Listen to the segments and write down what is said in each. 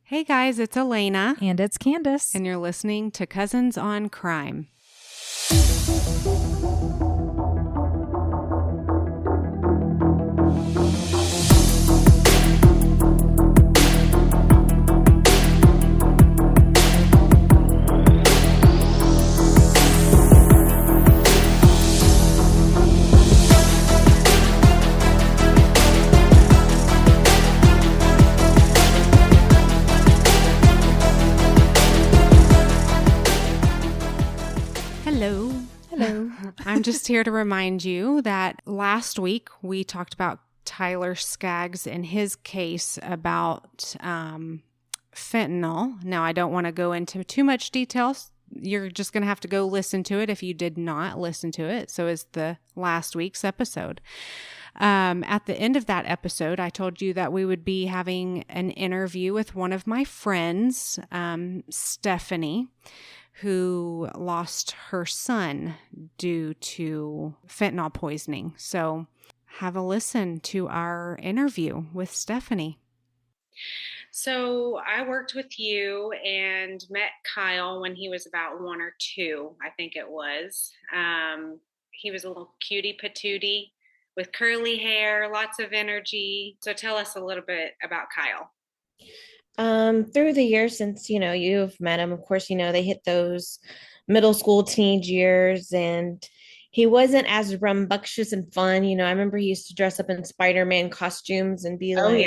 Hey guys, it's Elena, And it's Candace. and you're listening to Cousins on Crime. Hello. Hello. I'm just here to remind you that last week we talked about Tyler Skaggs and his case about fentanyl. Now, I don't want to go into too much details. You're just going to have to go listen to it if you did not listen to it. So is the last week's episode. At the end of that episode, I told you that we would be having an interview with one of my friends, Stephanie, who lost her son due to fentanyl poisoning. So have a listen to our interview with Stephanie. So I worked with you and met Kyle when he was about 1 or 2, I think it was. He was a little cutie patootie with curly hair, lots of energy. So tell us a little bit about Kyle. Through the years since, you've met him, of course, they hit those middle school teenage years and he wasn't as rambunctious and fun. I remember he used to dress up in Spider-Man costumes and be Oh, like,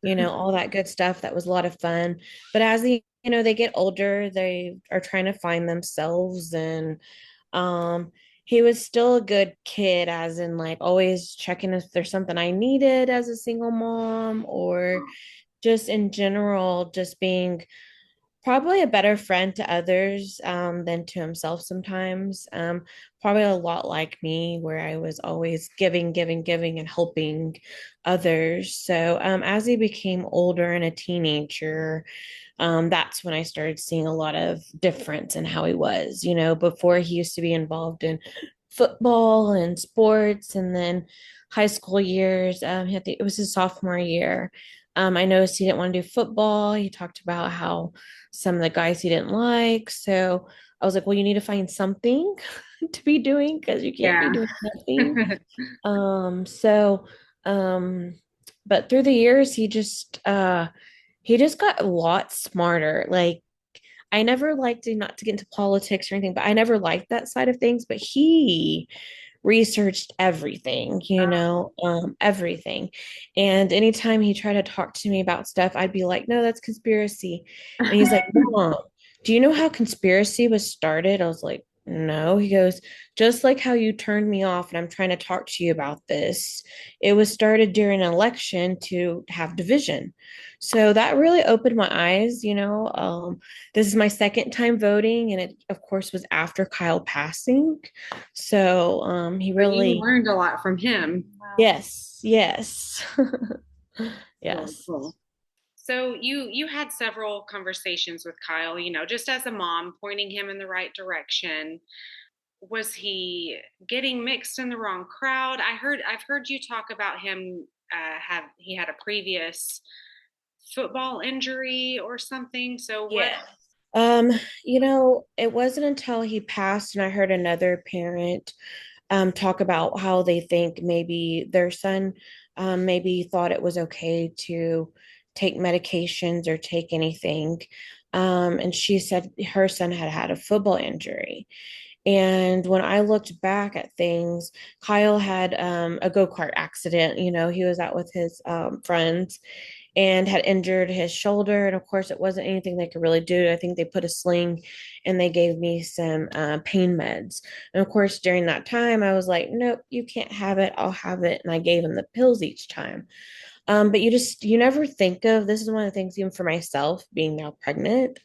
yeah. all that good stuff. That was a lot of fun. But as they get older, they are trying to find themselves and he was still a good kid, as in like always checking if there's something I needed as a single mom or just in general, just being probably a better friend to others than to himself sometimes. Probably a lot like me, where I was always giving, giving, giving, and helping others. So as he became older and a teenager, that's when I started seeing a lot of difference in how he was. Before he used to be involved in football and sports, and then high school years. It was his sophomore year. I noticed he didn't want to do football. He talked about how some of the guys he didn't like. So I was like, well, you need to find something to be doing because you can't be Yeah. doing nothing. Um, so, um, but through the years, he just got a lot smarter. Like I never liked to, not to get into politics or anything, but I never liked that side of things. But he researched everything, everything. And anytime he tried to talk to me about stuff, I'd be like, no, that's conspiracy. And he's like, Mom, do you know how conspiracy was started? I was like, no. He goes, just like how you turned me off and I'm trying to talk to you about this. It was started during an election to have division. So that really opened my eyes. This is my second time voting, and it, of course, was after Kyle passing. So he But you really, learned a lot from him. yes, yes, Really yes. cool. So you had several conversations with Kyle, just as a mom, pointing him in the right direction. Was he getting mixed in the wrong crowd? I've heard you talk about him have he had a previous football injury or something. So what? Yeah. It wasn't until he passed and I heard another parent talk about how they think maybe their son maybe thought it was okay to take medications or take anything. And she said her son had had a football injury. And when I looked back at things, Kyle had a go-kart accident. He was out with his friends and had injured his shoulder. And of course, it wasn't anything they could really do. I think they put a sling and they gave me some pain meds. And of course, during that time, I was like, nope, you can't have it. I'll have it. And I gave him the pills each time. But you never think of, this is one of the things, even for myself, being now pregnant.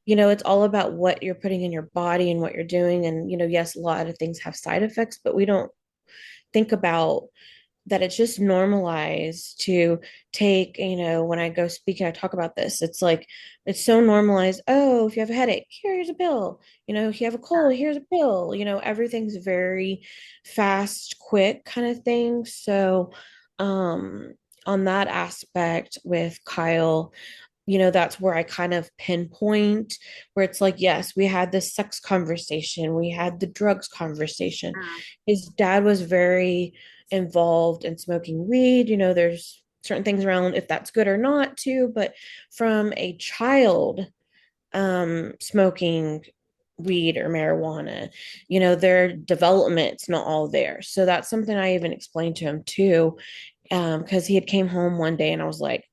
It's all about what you're putting in your body and what you're doing. And, yes, a lot of things have side effects, but we don't think about that it's just normalized to take, when I go speaking, I talk about this. It's like, it's so normalized. Oh, if you have a headache, here's a pill. If you have a cold, here's a pill. Everything's very fast, quick kind of thing. So, on that aspect with Kyle, that's where I kind of pinpoint where it's like, yes, we had the sex conversation, we had the drugs conversation. Yeah. His dad was very involved in smoking weed. There's certain things around if that's good or not, too. But from a child, smoking weed or marijuana, their development's not all there. So that's something I even explained to him, too, because he had came home one day and I was like,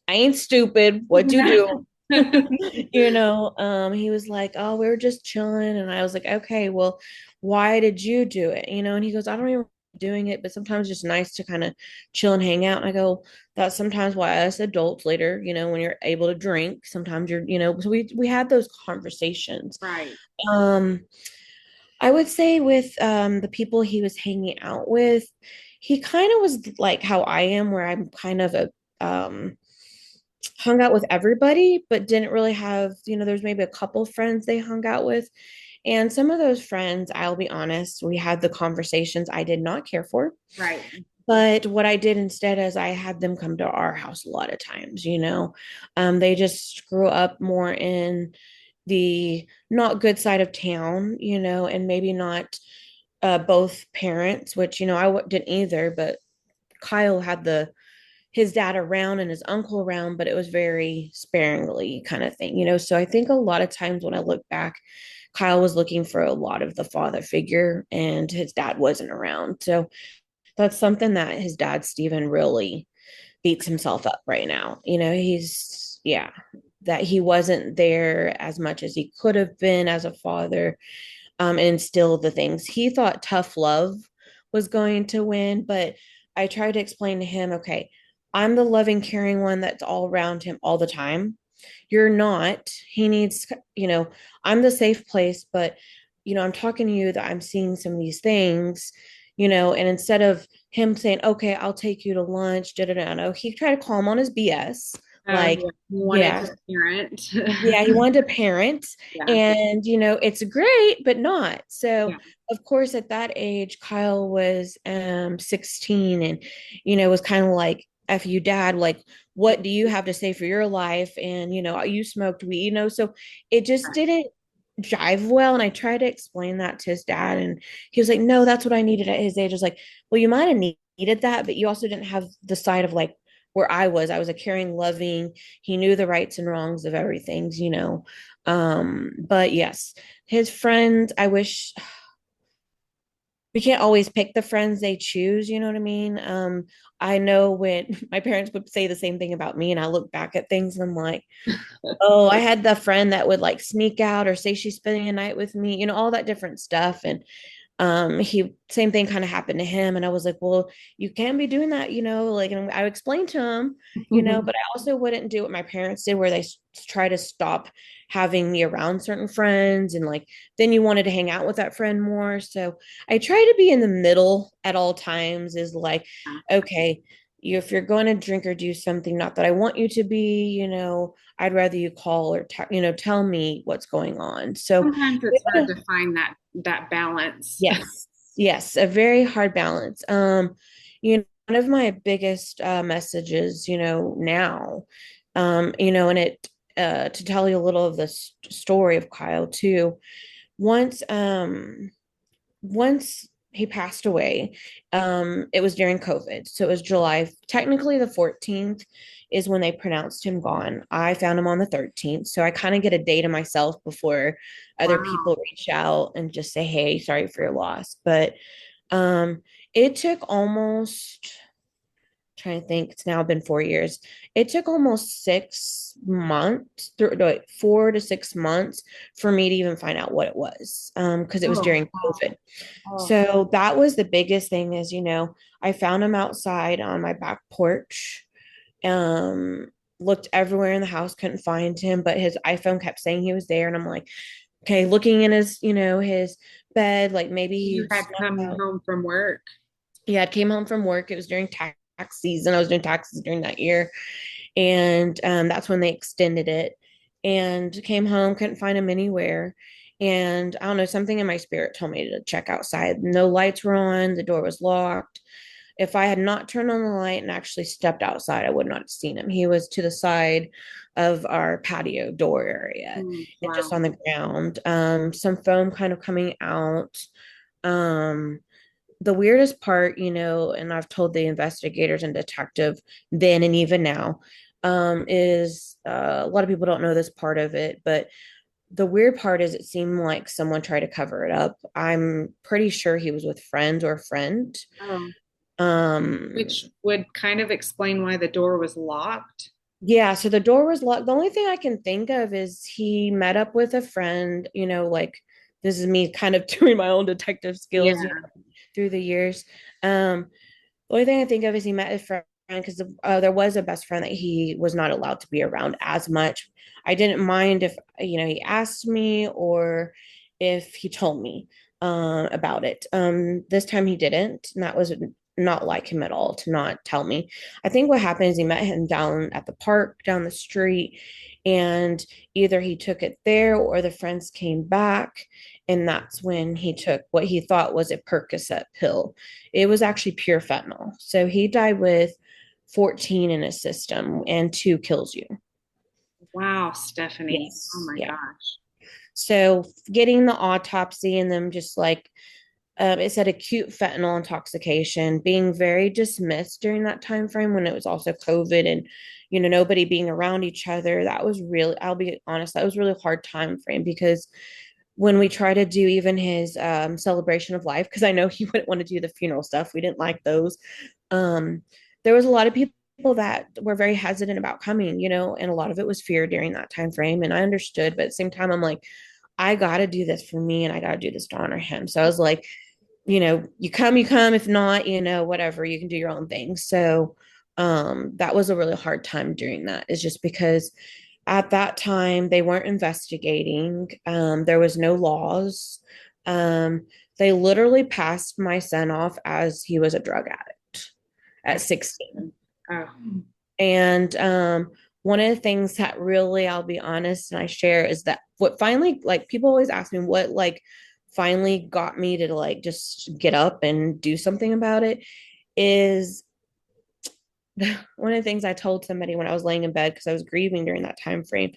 I ain't stupid. What'd you do? He was like, oh, we were just chilling. And I was like, okay, well, why did you do it? And he goes, I don't even doing it, but sometimes it's just nice to kind of chill and hang out. And I go, that's sometimes why us adults later, when you're able to drink, sometimes so we had those conversations. Right. Um, I would say with the people he was hanging out with, he kind of was like how I am, where I'm kind of a hung out with everybody, but didn't really have, there's maybe a couple friends they hung out with. And some of those friends, I'll be honest, we had the conversations I did not care for. Right. But what I did instead is I had them come to our house a lot of times. They just grew up more in the not good side of town, and maybe not both parents, which, didn't either, but Kyle had his dad around and his uncle around, but it was very sparingly kind of thing. So I think a lot of times when I look back, Kyle was looking for a lot of the father figure and his dad wasn't around. So that's something that his dad, Steven, really beats himself up right now. Yeah, that he wasn't there as much as he could have been as a father, and instill the things. He thought tough love was going to win, but I tried to explain to him, okay, I'm the loving, caring one that's all around him all the time. You're not. He needs, I'm the safe place, but, I'm talking to you that I'm seeing some of these things, and instead of him saying, okay, I'll take you to lunch, da da da, no, he tried to call him on his BS. Oh, Like, yeah. You wanted yeah, to parent. yeah, he wanted to parent, Yeah. and it's great, but not. So, Yeah. of course, at that age, Kyle was 16 and was kind of like, F you dad, like, what do you have to say for your life? And you smoked weed, so it just didn't jive well. And I tried to explain that to his dad, and he was like, no, that's what I needed at his age. I was like, well, you might have needed that, but you also didn't have the side of like where I was a caring, loving, he knew the rights and wrongs of everything. But yes, his friends, I wish we can't always pick the friends they choose, you know what I mean? I know when my parents would say the same thing about me, and I look back at things and I'm like, oh, I had the friend that would like sneak out or say she's spending a night with me, all that different stuff. And he same thing kind of happened to him, and I was like, well, you can't be doing that, like, and I explained to him, but I also wouldn't do what my parents did, where they try to stop having me around certain friends, and like then you wanted to hang out with that friend more. So I try to be in the middle at all times, is like, okay, if you're going to drink or do something, not that I want you to be, I'd rather you call or tell me what's going on. So Sometimes it's hard to find that balance. yes, yes, a very hard balance. One of my biggest messages, now, and it to tell you a little of the story of Kyle too. Once, once he passed away, it was during COVID, so it was July, technically the 14th is when they pronounced him gone. I found him on the 13th, so I kind of get a day to myself before other Wow. people reach out and just say, hey, sorry for your loss. But um it took almost, trying to think, it's now been 4 years. It took almost 6 months, 4 to 6 months for me to even find out what it was, because it was Oh, during wow. COVID. Oh, So that was the biggest thing, is I found him outside on my back porch, um looked everywhere in the house, couldn't find him, but his iPhone kept saying he was there, and I'm like, okay, looking in his bed, like maybe you he had snuck come out. home from work. Yeah, I came home from work. It was during tax season. I was doing taxes during that year, and that's when they extended it. And came home, couldn't find him anywhere. And I don't know, something in my spirit told me to check outside. No lights were on, the door was locked. If I had not turned on the light and actually stepped outside, I would not have seen him. He was to the side of our patio door area and just Wow. on the ground. Some foam kind of coming out. Um, the weirdest part, and I've told the investigators and detective then and even now, is a lot of people don't know this part of it, but the weird part is it seemed like someone tried to cover it up. I'm pretty sure he was with friends or a friend. Oh, Um, which would kind of explain why the door was locked. yeah, so the door was locked. The only thing I can think of is he met up with a friend, like this is me kind of doing my own detective skills, Yeah. through the years. The only thing I think of is he met his friend because there was a best friend that he was not allowed to be around as much. I didn't mind if he asked me or if he told me about it. This time he didn't, and that was not like him at all to not tell me. I think what happened is he met him down at the park down the street, and either he took it there or the friends came back, and that's when he took what he thought was a Percocet pill. It was actually pure fentanyl. So he died with 14 in his system, and two kills you. Wow, Stephanie. Oh Yes. my Yeah. gosh. So getting the autopsy and them just like it said acute fentanyl intoxication, being very dismissed during that time frame when it was also COVID and nobody being around each other. That was really, I'll be honest, that was really hard time frame because when we try to do even his celebration of life, because I know he wouldn't want to do the funeral stuff, we didn't like those. Um, there was a lot of people that were very hesitant about coming, and a lot of it was fear during that time frame, and I understood, but at the same time, I'm like, I got to do this for me, and I got to do this to honor him. So I was like, you come, you come. If not, whatever, you can do your own thing. So that was a really hard time during that, is just because at that time they weren't investigating. There was no laws. They literally passed my son off as he was a drug addict at 16. Oh, And one of the things that really, I'll be honest, and I share is that what finally, like, people always ask me what, like, finally got me to, like, just get up and do something about it is one of the things I told somebody when I was laying in bed because I was grieving during that time frame.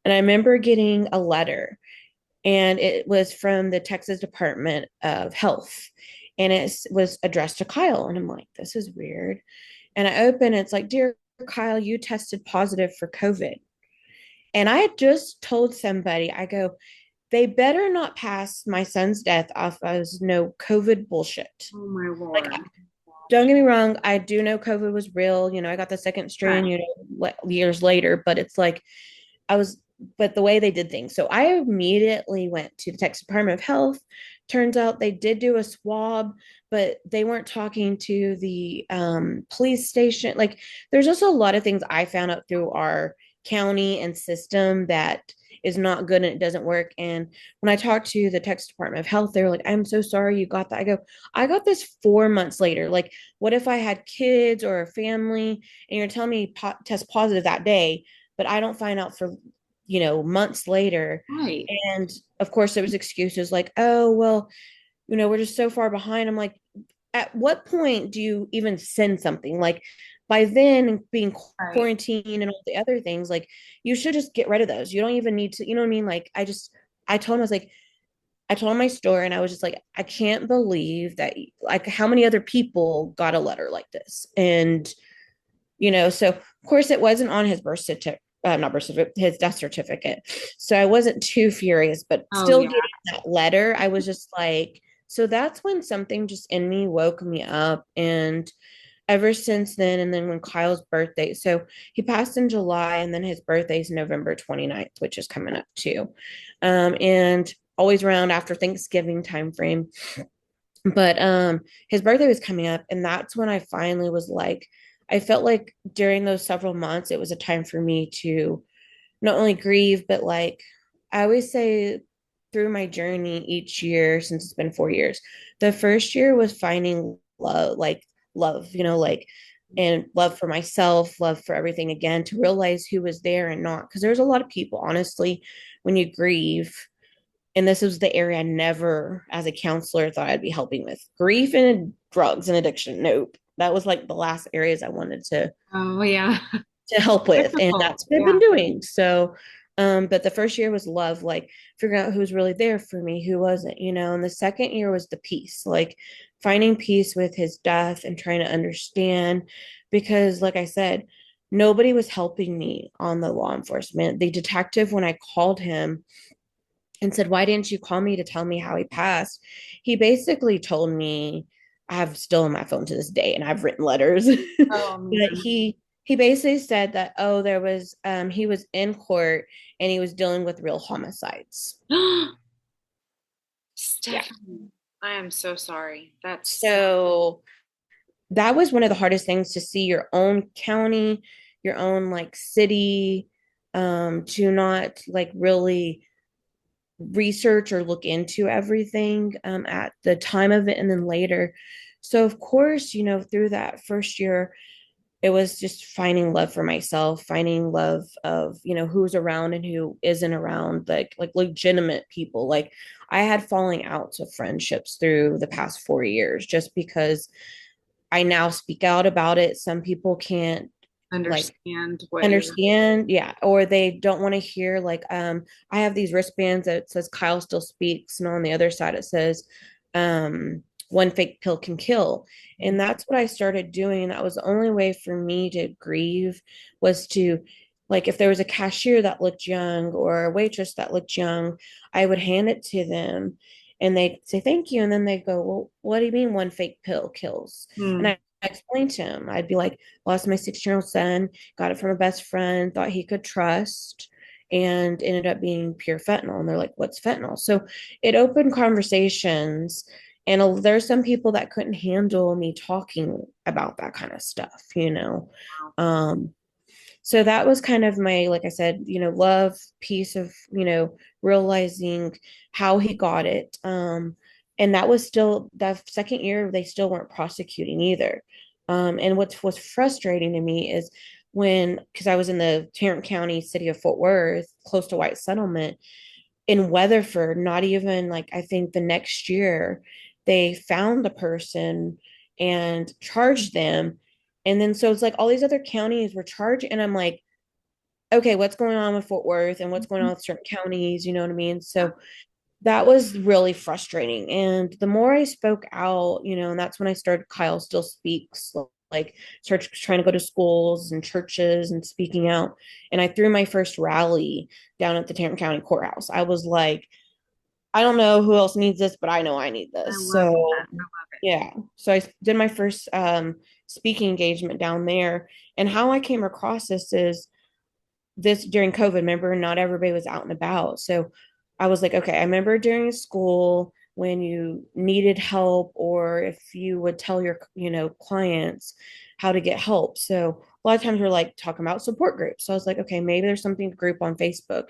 And I remember getting a letter, and it was from the Texas Department of Health, and it was addressed to Kyle. And I'm like, this is weird. And I open it, it's like, dear Kyle, you tested positive for COVID. And I had just told somebody, I go, they better not pass my son's death off as no COVID bullshit. oh my Like, Lord. don't get me wrong, I do know COVID was real. I got the second strain, Right. years later, but it's like, I was, but the way they did things. So I immediately went to the Texas Department of Health. Turns out they did do a swab, but they weren't talking to the police station. Like, there's just a lot of things I found out through our county and system that is not good and it doesn't work. And when I talked to the Texas Department of Health, they were like, I'm so sorry you got that. I go, I got this 4 months later. Like, what if I had kids or a family and you're telling me test positive that day, but I don't find out for months later. Right. And of course, there was excuses like, oh, well, we're just so far behind. I'm like, at what point do you even send something? Like, by then, being Right. quarantined and all the other things, like, you should just get rid of those. You don't even need to, you know what I mean? Like, I told him, I was like, I told him my story and I was just like, I can't believe that, like, how many other people got a letter like this. And, so of course it wasn't on his birth certificate, not birth certificate, his death certificate. So I wasn't too furious, but Oh still yeah. getting that letter, I was just like, so that's when something just in me woke me up. And ever since then, and then when Kyle's birthday, so he passed in July, and then his birthday is November 29th, which is coming up too. And always around after Thanksgiving time frame. But his birthday was coming up, and that's when I finally was like, I felt like during those several months it was a time for me to not only grieve, but, like, I always say, through my journey each year since it's been 4 years, the first year was finding love, like love, like, and love for myself, love for everything again, to realize who was there and not, because there's a lot of people, honestly, when you grieve, and this was the area I never, as a counselor, thought I'd be helping with, grief and drugs and addiction. Nope. That was like the last areas I wanted to. Oh yeah. to help with. And Difficult. that's what I've Yeah. been doing. So, but the first year was love, like figuring out who was really there for me, who wasn't, and the second year was the peace, like finding peace with his death and trying to understand, because like I said, nobody was helping me on the law enforcement. The detective, when I called him and said, "Why didn't you call me to tell me how he passed?" He basically told me, I have still on my phone to this day, and I've written letters, Oh but man. he basically said that, oh, there was he was in court and he was dealing with real homicides. Yeah. Stephanie, I am so sorry. That's So that was one of the hardest things, to see your own county, your own like city, to not like really research or look into everything at the time of it and then later. So, of course, through that first year, it was just finding love for myself, finding love of, who's around and who isn't around, like legitimate people. Like I had falling outs of friendships through the past 4 years just because I now speak out about it. Some people can't like understand what you're. understand, yeah, or they don't want to hear, like I have these wristbands that says Kyle still speaks, and on the other side it says one fake pill can kill. And that's what I started doing, and that was the only way for me to grieve, was to, like, if there was a cashier that looked young or a waitress that looked young, I would hand it to them and they'd say thank you, and then they'd go, well, what do you mean one fake pill kills? And Hmm. I explained to him, I'd be like, well, that's my 6-year-old son, got it from a best friend, thought he could trust, and ended up being pure fentanyl. And they're like, what's fentanyl? So it opened conversations. And there's some people that couldn't handle me talking about that kind of stuff. Wow. Um, so that was kind of my, like I said, love piece of, realizing how he got it. And that was still that second year, they still weren't prosecuting either. And what was frustrating to me is when, because I was in the Tarrant County city of Fort Worth, close to White Settlement, in Weatherford, not even like, I think the next year, they found the person and charged them. And then so it's like all these other counties were charged. And I'm like, okay, what's going on with Fort Worth and what's going on with certain counties? You know what I mean? So that was really frustrating. And the more I spoke out, and that's when I started Kyle Still Speaks, like start trying to go to schools and churches and speaking out. And I threw my first rally down at the Tarrant County Courthouse. I was like, I don't know who else needs this, but I know I need I this. love So that. I love it. yeah. So I did my first speaking engagement down there. And how I came across this is, this during COVID, remember, not everybody was out and about. So I was like, okay, I remember during school when you needed help, or if you would tell your, clients how to get help. So a lot of times we're like talking about support groups. So I was like, okay, maybe there's something group on Facebook.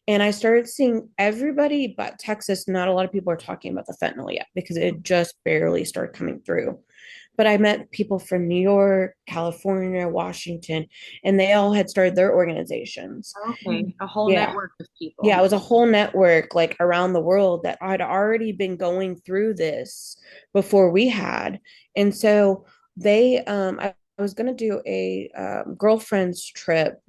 And I started seeing everybody but Texas. Not a lot of people are talking about the fentanyl yet because it just barely started coming through. But I met people from New York, California, Washington, and they all had started their organizations. Okay, a whole Yeah. network of Yeah, it people. was a whole network like around the world that I'd already been going through this before we had. And so I was going to do a girlfriend's trip,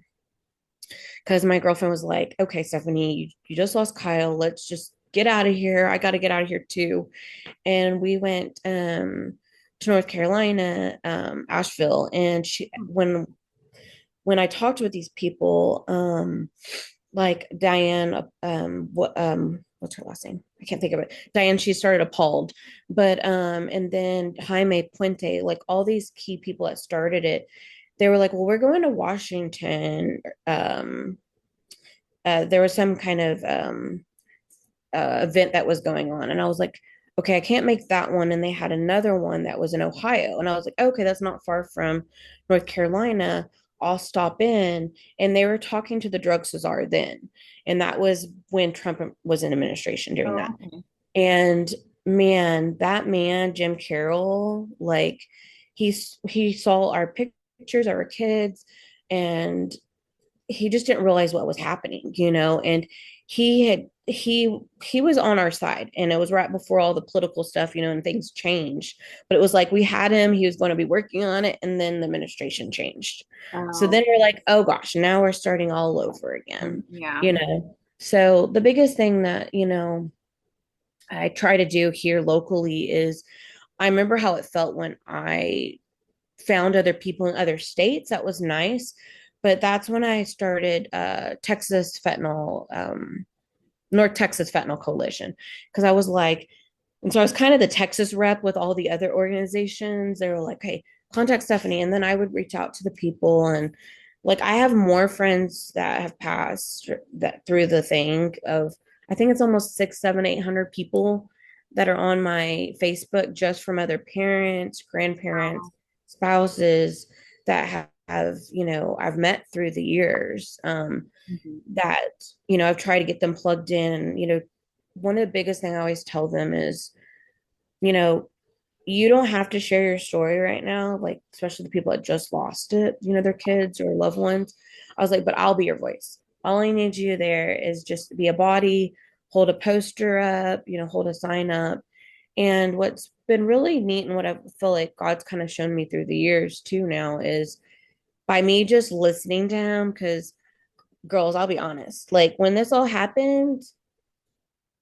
because my girlfriend was like, okay, Stephanie, you just lost Kyle. Let's just get out of here. I got to get out of here too. And we went to North Carolina, Asheville. And when I talked with these people, like Diane, what's her last name? I can't think of it. Diane, she started appalled, but and then Jaime Puente, like all these key people that started it, they were like, well, we're going to Washington. There was some kind of event that was going on, and I was like, okay, I can't make that one. And they had another one that was in Ohio, and I was like, okay, that's not far from North Carolina. I'll stop in. And they were talking to the drug czar then, and that was when Trump was in administration during Oh, that. okay. And man, that man, Jim Carroll, like he saw our pictures of our kids, and he just didn't realize what was happening. And he was on our side, and it was right before all the political stuff, and things changed. But it was like we had him, he was going to be working on it, and then the administration changed. So Oh, then we're like, oh gosh, now we're starting all over again. yeah. So the biggest thing that I try to do here locally is, I remember how it felt when I found other people in other states. That was nice. But that's when I started North Texas Fentanyl Coalition. Because I was like, and so I was kind of the Texas rep with all the other organizations. They were like, hey, contact Stephanie. And then I would reach out to the people. And like, I have more friends that have passed that through the thing of, I think it's almost 600, 700, 800 people that are on my Facebook, just from other parents, grandparents, Wow. spouses that I've met through the years. Mhm. That, I've tried to get them plugged in. And, one of the biggest thing I always tell them is, you know, you don't have to share your story right now, like, especially the people that just lost it, their kids or loved ones. I was like, but I'll be your voice. All I need you there is just to be a body, hold a poster up, hold a sign up. And what's been really neat, and what I feel like God's kind of shown me through the years too now, is by me just listening to him. Because, girls, I'll be honest, like, when this all happened,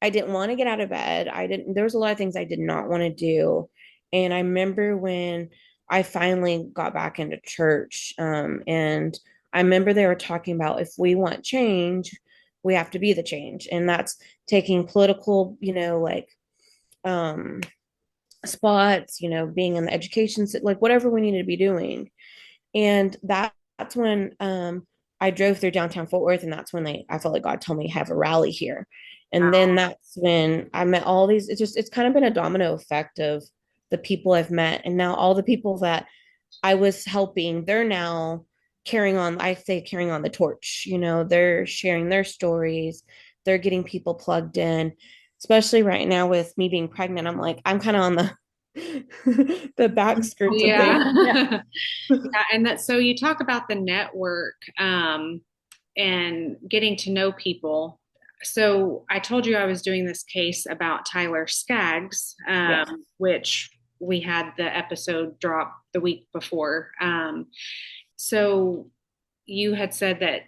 I didn't want to get out of bed. There was a lot of things I did not want to do. And I remember when I finally got back into church, and I remember they were talking about, if we want change, we have to be the change. And that's taking political, like, um, spots, being in the education, like, whatever we needed to be doing. And that's when I drove through downtown Fort Worth, and that's when I felt like God told me, have a rally here. And then that's when I met all these. It's kind of been a domino effect of the people I've met, and now all the people that I was helping, they're now carrying on. I say carrying on the torch. They're sharing their stories. They're getting people plugged in. Especially right now with me being pregnant, I'm like, I'm kind of on the back skirts of things. Yeah. Yeah. Yeah, and that so you talk about the network and getting to know people. So I told you I was doing this case about Tyler Skaggs, Yes. which we had the episode drop the week before. So you had said that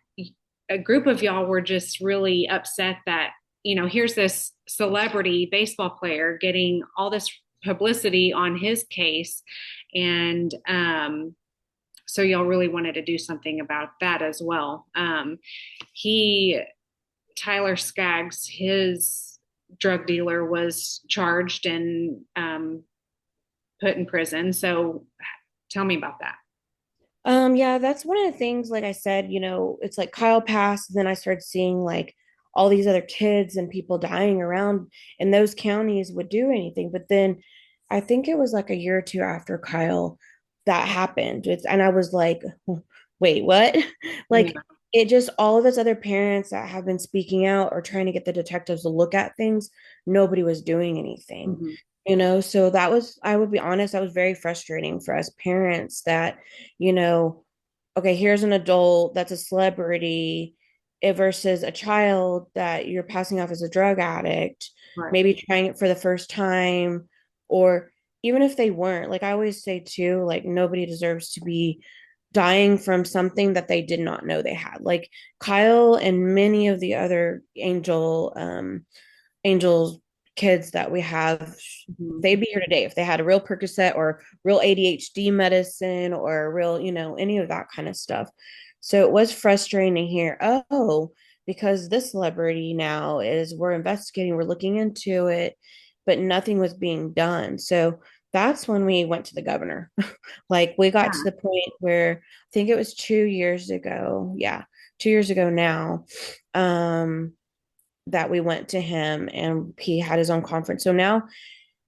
a group of y'all were just really upset that, here's this celebrity baseball player getting all this publicity on his case. And so y'all really wanted to do something about that as well. He, Tyler Skaggs, his drug dealer was charged and put in prison. So tell me about that. Yeah, that's one of the things, like I said, it's like Kyle passed, and then I started seeing like all these other kids and people dying around, and those counties would do anything. But then I think it was like a year or two after Kyle that happened. And I was like, wait, what? Like, Yeah. it just, all of us other parents that have been speaking out or trying to get the detectives to look at things, nobody was doing anything. Mm-hmm. So that was, I would be honest, that was very frustrating for us parents that, you know, okay, here's an adult that's a celebrity, versus a child that you're passing off as a drug addict, Right. maybe trying it for the first time. Or even if they weren't, like I always say too, like, nobody deserves to be dying from something that they did not know they had. Like Kyle and many of the other Angels kids that we have, Mm-hmm. they'd be here today if they had a real Percocet or real ADHD medicine or a real, any of that kind of stuff. So it was frustrating to hear, oh, because this celebrity now is, we're investigating, we're looking into it, but nothing was being done. So that's when we went to the governor. Like, we got to Yeah. the point where, I think it was 2 years ago. Yeah, 2 years ago now. That we went to him, and he had his own conference. So now,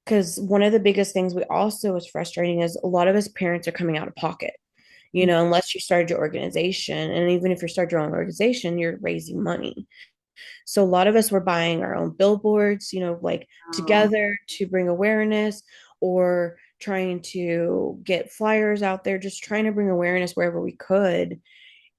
because one of the biggest things we also was frustrating is, a lot of his parents are coming out of pocket, unless you started your organization. And even if you start your own organization, you're raising money. So a lot of us were buying our own billboards, like, Oh, together to bring awareness, or trying to get flyers out there, just trying to bring awareness wherever we could.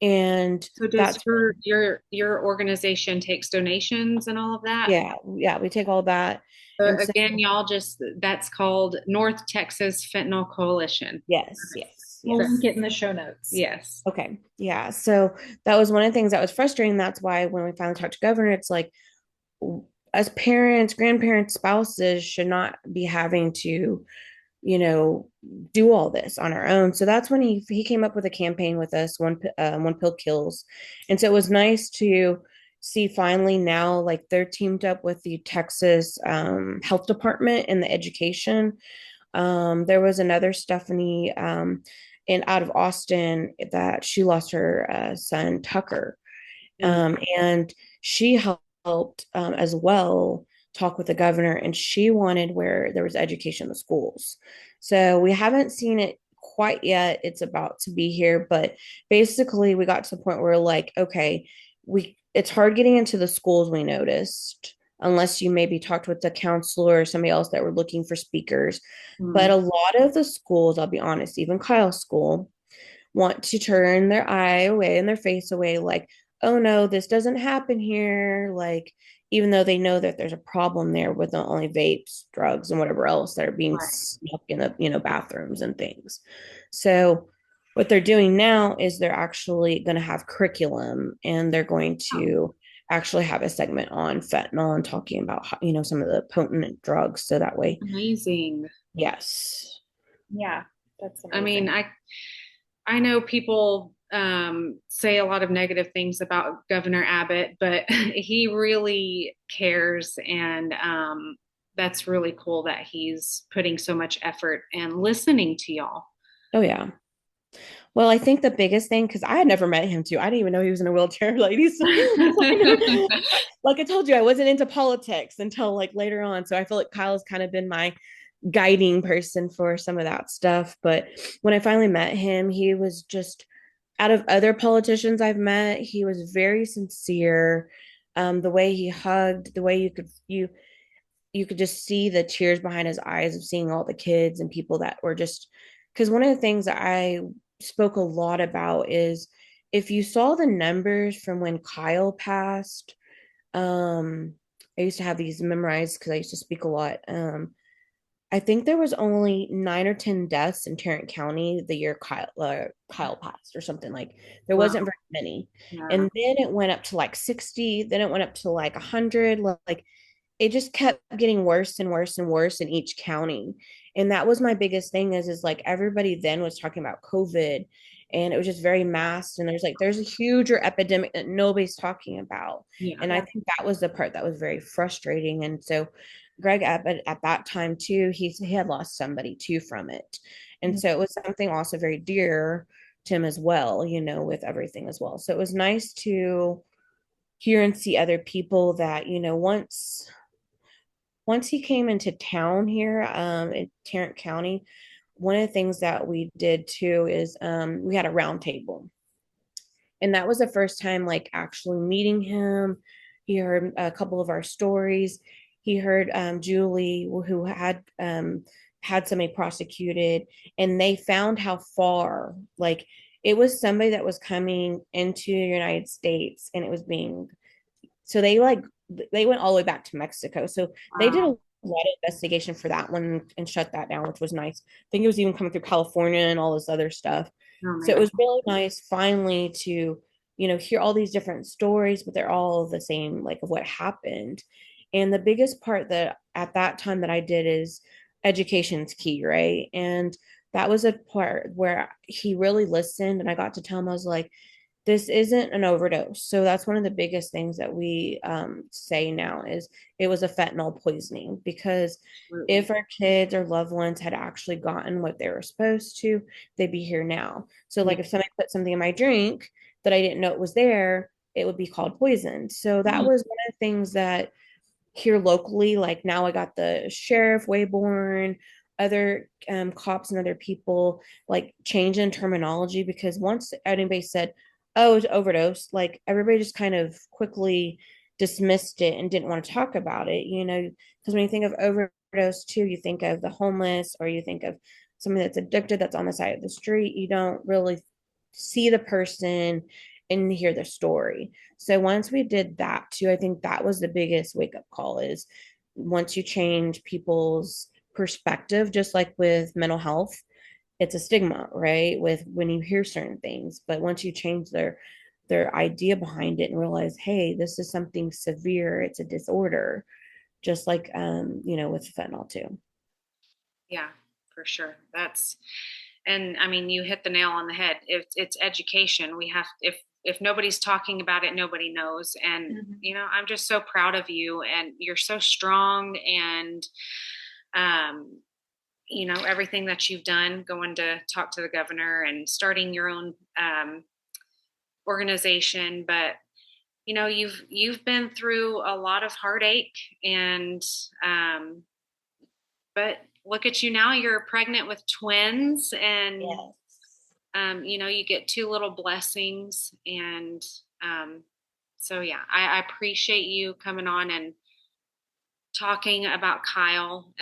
And So does that's, your organization takes donations and all of that? yeah, yeah, we take all that. So And so, again, y'all just that's called North Texas Fentanyl Coalition. yes, yes, We'll link yes. it in the show notes. Yes. Okay. Yeah. So that was one of the things that was frustrating. That's why when we finally talked to governor, it's like, as parents, grandparents, spouses should not be having to, you know, do all this on our own. So that's when he came up with a campaign with us, one pill kills. And so it was nice to see finally now, like they're teamed up with the Texas health department and the education. There was another Stephanie in out of Austin that she lost her son Tucker, and she helped as well talk with the governor, and she wanted where there was education in the schools. So we haven't seen it quite yet. It's about to be here, but basically we got to the point where like, okay, we it's hard getting into the schools, we noticed, unless you maybe talked with the counselor or somebody else that were looking for speakers. But a lot of the schools, I'll be honest, even Kyle's school, want to turn their eye away and their face away, like, oh no, this doesn't happen here. Like, even though they know that there's a problem there with not only vapes, drugs, and whatever else that are being Right. snuck in the bathrooms and things. So what they're doing now is they're actually going to have curriculum, and they're going to actually have a segment on fentanyl and talking about some of the potent drugs, so that way. Amazing. Yes. Yeah, that's I amazing. mean, I know people say a lot of negative things about Governor Abbott, but he really cares, and that's really cool that he's putting so much effort and listening to y'all. Oh yeah. Well, I think the biggest thing, because I had never met him too. I didn't even know he was in a wheelchair, ladies. Like I told you, I wasn't into politics until like later on. So I feel like Kyle's kind of been my guiding person for some of that stuff. But when I finally met him, he was just, out of other politicians I've met, he was very sincere. The way he hugged, the way you could just see the tears behind his eyes of seeing all the kids and people that were just, because one of the things that I spoke a lot about is, if you saw the numbers from when Kyle passed, um I used to have these memorized because I used to speak a lot. I think there was only 9 or 10 deaths in Tarrant County the year Kyle passed, or something. Like, there Wow. wasn't very many. Yeah. And then it went up to like 60, then it went up to like 100. Like, it just kept getting worse and worse and worse in each county. And that was my biggest thing, is like everybody then was talking about COVID, and it was just very masked, and there's a huger epidemic that nobody's talking about. Yeah. And I think that was the part that was very frustrating. And so Greg at that time too, he had lost somebody too from it. And so it was something also very dear to him as well, with everything as well. So it was nice to hear and see other people that, once he came into town here in Tarrant County, one of the things that we did too is we had a round table. And that was the first time, like, actually meeting him. He heard a couple of our stories. He heard Julie, who had somebody prosecuted, and they found how far, like, it was somebody that was coming into the United States, and it was being, so they went all the way back to Mexico. So they did a lot of investigation for that one and shut that down, which was nice. I think it was even coming through California and all this other stuff. Oh, So it man. was really nice finally to, hear all these different stories, but they're all the same, like, of what happened. And the biggest part that at that time that I did is education's key, right? And that was a part where he really listened, and I got to tell him, I was like, this isn't an overdose. So that's one of the biggest things that we say now is, it was a fentanyl poisoning, because Absolutely. if our kids or loved ones had actually gotten what they were supposed to, they'd be here now. So like, if somebody put something in my drink that I didn't know it was there, it would be called poison. So that was one of the things that here locally, like, now I got the sheriff, Wayborn, other cops and other people, like, change in terminology, because once anybody said, oh, it's overdose, like, everybody just kind of quickly dismissed it and didn't want to talk about it, because when you think of overdose too, you think of the homeless, or you think of somebody that's addicted that's on the side of the street. You don't really see the person and hear the story. So once we did that too, I think that was the biggest wake up call, is once you change people's perspective, just like with mental health, it's a stigma, right? With when you hear certain things, but once you change their idea behind it and realize, hey, this is something severe, it's a disorder, just like with fentanyl too. Yeah, for sure. And I mean, you hit the nail on the head. It's education. We have, if nobody's talking about it, nobody knows. And, I'm just so proud of you, and you're so strong, and, everything that you've done, going to talk to the governor and starting your own, organization. But, you've been through a lot of heartache, and, but look at you now, you're pregnant with twins, and Yes. you get two little blessings. And so yeah, I appreciate you coming on and talking about Kyle.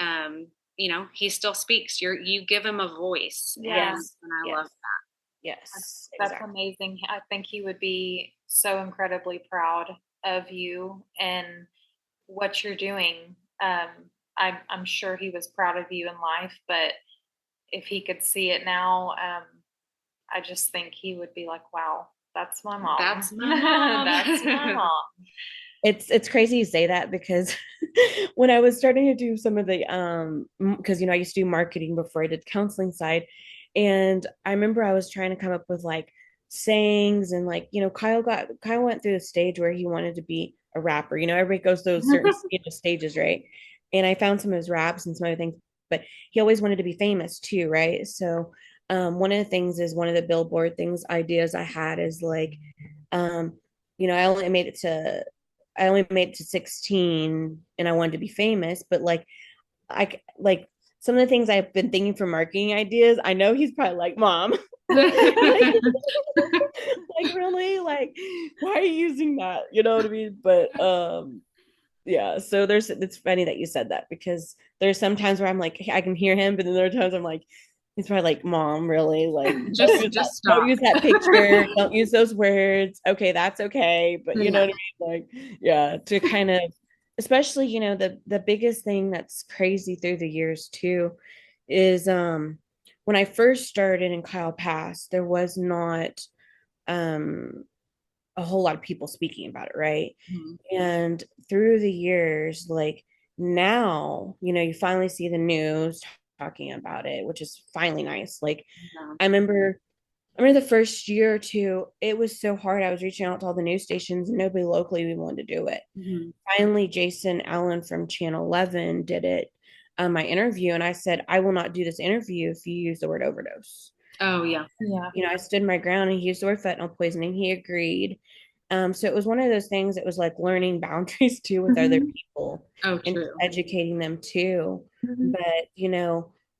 He still speaks. You give him a voice. Yes. And I Yes. love that. Yes, That's exactly. amazing. I think he would be so incredibly proud of you and what you're doing. I'm sure he was proud of you in life, but if he could see it now, I just think he would be like, wow, that's my mom. That's my mom. That's my mom. It's crazy you say that, because when I was starting to do some of the because I used to do marketing before I did counseling side, and I remember I was trying to come up with like sayings, and like Kyle went through the stage where he wanted to be a rapper. Everybody goes through certain stages, right? And I found some of his raps and some other things, but he always wanted to be famous too, right? So one of the things is, one of the billboard things ideas I had is like, um I only made it to 16 and I wanted to be famous, but like some of the things I've been thinking for marketing ideas, I know he's probably like, Mom, like, really, like, why are you using that? You know what I mean? But yeah, so it's funny that you said that, because there's some times where I'm like, I can hear him, but then there are times I'm like, he's probably like, Mom, really? Like, just stop. Don't use that picture. Don't use those words. Okay, that's okay. But you know what I mean? Like, yeah, to kind of, especially, the biggest thing that's crazy through the years too is when I first started and Kyle passed, there was not um a whole lot of people speaking about it, right? And through the years, like now, you finally see the news talking about it, which is finally nice. Like, I remember the first year or two, it was so hard. I was reaching out to all the news stations, and nobody locally even wanted to do it. Finally, Jason Allen from Channel 11 did it on my interview, and I said, I will not do this interview if you use the word overdose. Oh yeah. Yeah. I stood my ground, and he used the word fentanyl poisoning. He agreed. So it was one of those things that was like learning boundaries too with other people. Oh, and true. educating them too. But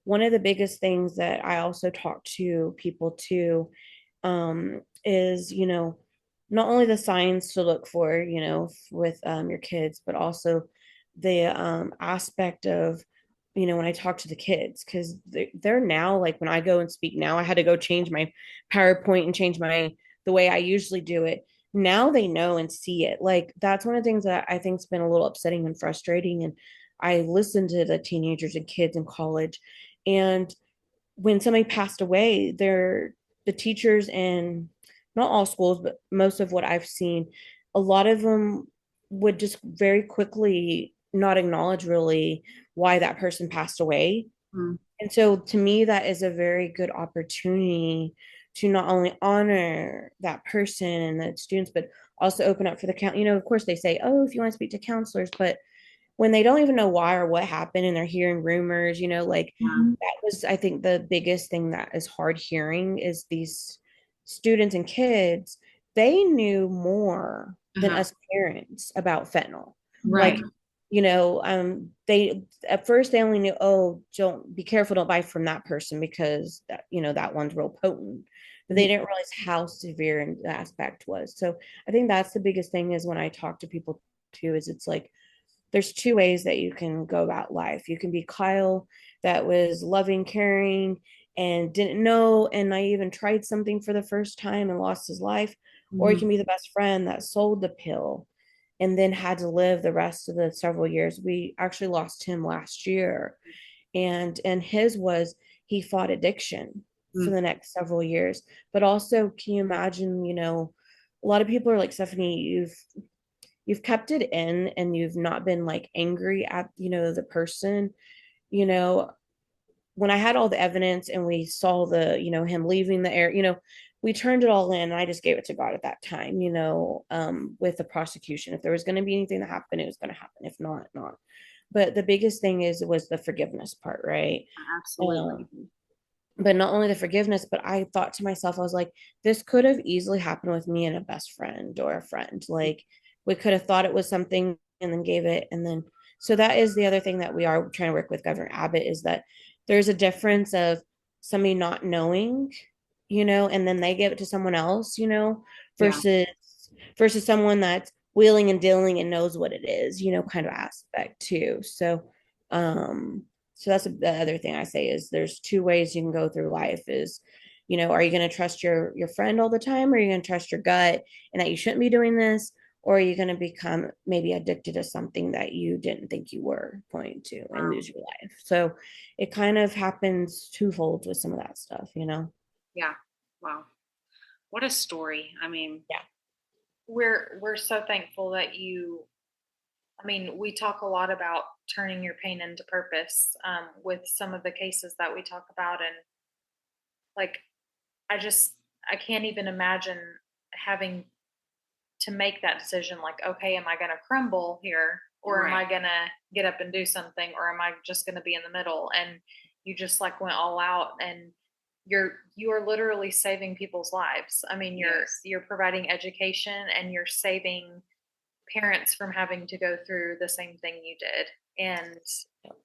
one of the biggest things that I also talk to people too is not only the signs to look for with your kids, but also the aspect of when I talk to the kids, because they're now, like, when I go and speak now, I had to go change my PowerPoint and change the way I usually do it. Now they know and see it. Like, that's one of the things that I think's been a little upsetting and frustrating. And I listen to the teenagers and kids in college, and when somebody passed away, the teachers in not all schools, but most of what I've seen, a lot of them would just very quickly not acknowledge really why that person passed away. And so to me, that is a very good opportunity to not only honor that person and the students, but also open up for the count. Of course they say, oh, if you want to speak to counselors, but when they don't even know why or what happened, and they're hearing rumors, like that was, I think, the biggest thing that is hard hearing is these students and kids, they knew more than us parents about fentanyl. Right. Like, they at first they only knew, oh, don't be careful, don't buy from that person because that one's real potent. But they didn't realize how severe the aspect was. So I think that's the biggest thing, is when I talk to people too, is it's like, there's two ways that you can go about life. You can be Kyle, that was loving, caring, and didn't know, and I even tried something for the first time and lost his life. or you Mhm. can be the best friend that sold the pill and then had to live the rest of the several years. We actually lost him last year, and his was he fought addiction for Mm. the next several years. But also, can you imagine, a lot of people are like, Stephanie, you've kept it in and you've not been like angry at, the person, you know, when I had all the evidence and we saw him leaving the air, we turned it all in and I just gave it to God at that time, with the prosecution. If there was going to be anything that happened, it was going to happen. If not, not. But the biggest thing was the forgiveness part, right? Absolutely. But not only the forgiveness, but I thought to myself, I was like, this could have easily happened with me and a best friend or a friend. Like, we could have thought it was something and then gave it. And then, so that is the other thing that we are trying to work with Governor Abbott, is that there's a difference of somebody not knowing, and then they give it to someone else, Yeah. versus someone that's wheeling and dealing and knows what it is, kind of aspect too. Um, so that's the other thing I say is there's two ways you can go through life is, are you going to trust your friend all the time? Or are you going to trust your gut and that you shouldn't be doing this? Or are you going to become maybe addicted to something that you didn't think you were going to and Wow. lose your life? So it kind of happens twofold with some of that stuff. Yeah. Wow. What a story. I mean, Yeah. We're so thankful that we talk a lot about turning your pain into purpose with some of the cases that we talk about. And like, I can't even imagine having to make that decision. Like, okay, am I going to crumble here? Or am right. I going to get up and do something? Or am I just going to be in the middle? And you just like went all out, and you are literally saving people's lives. I mean, Yes. you're providing education and you're saving parents from having to go through the same thing you did. And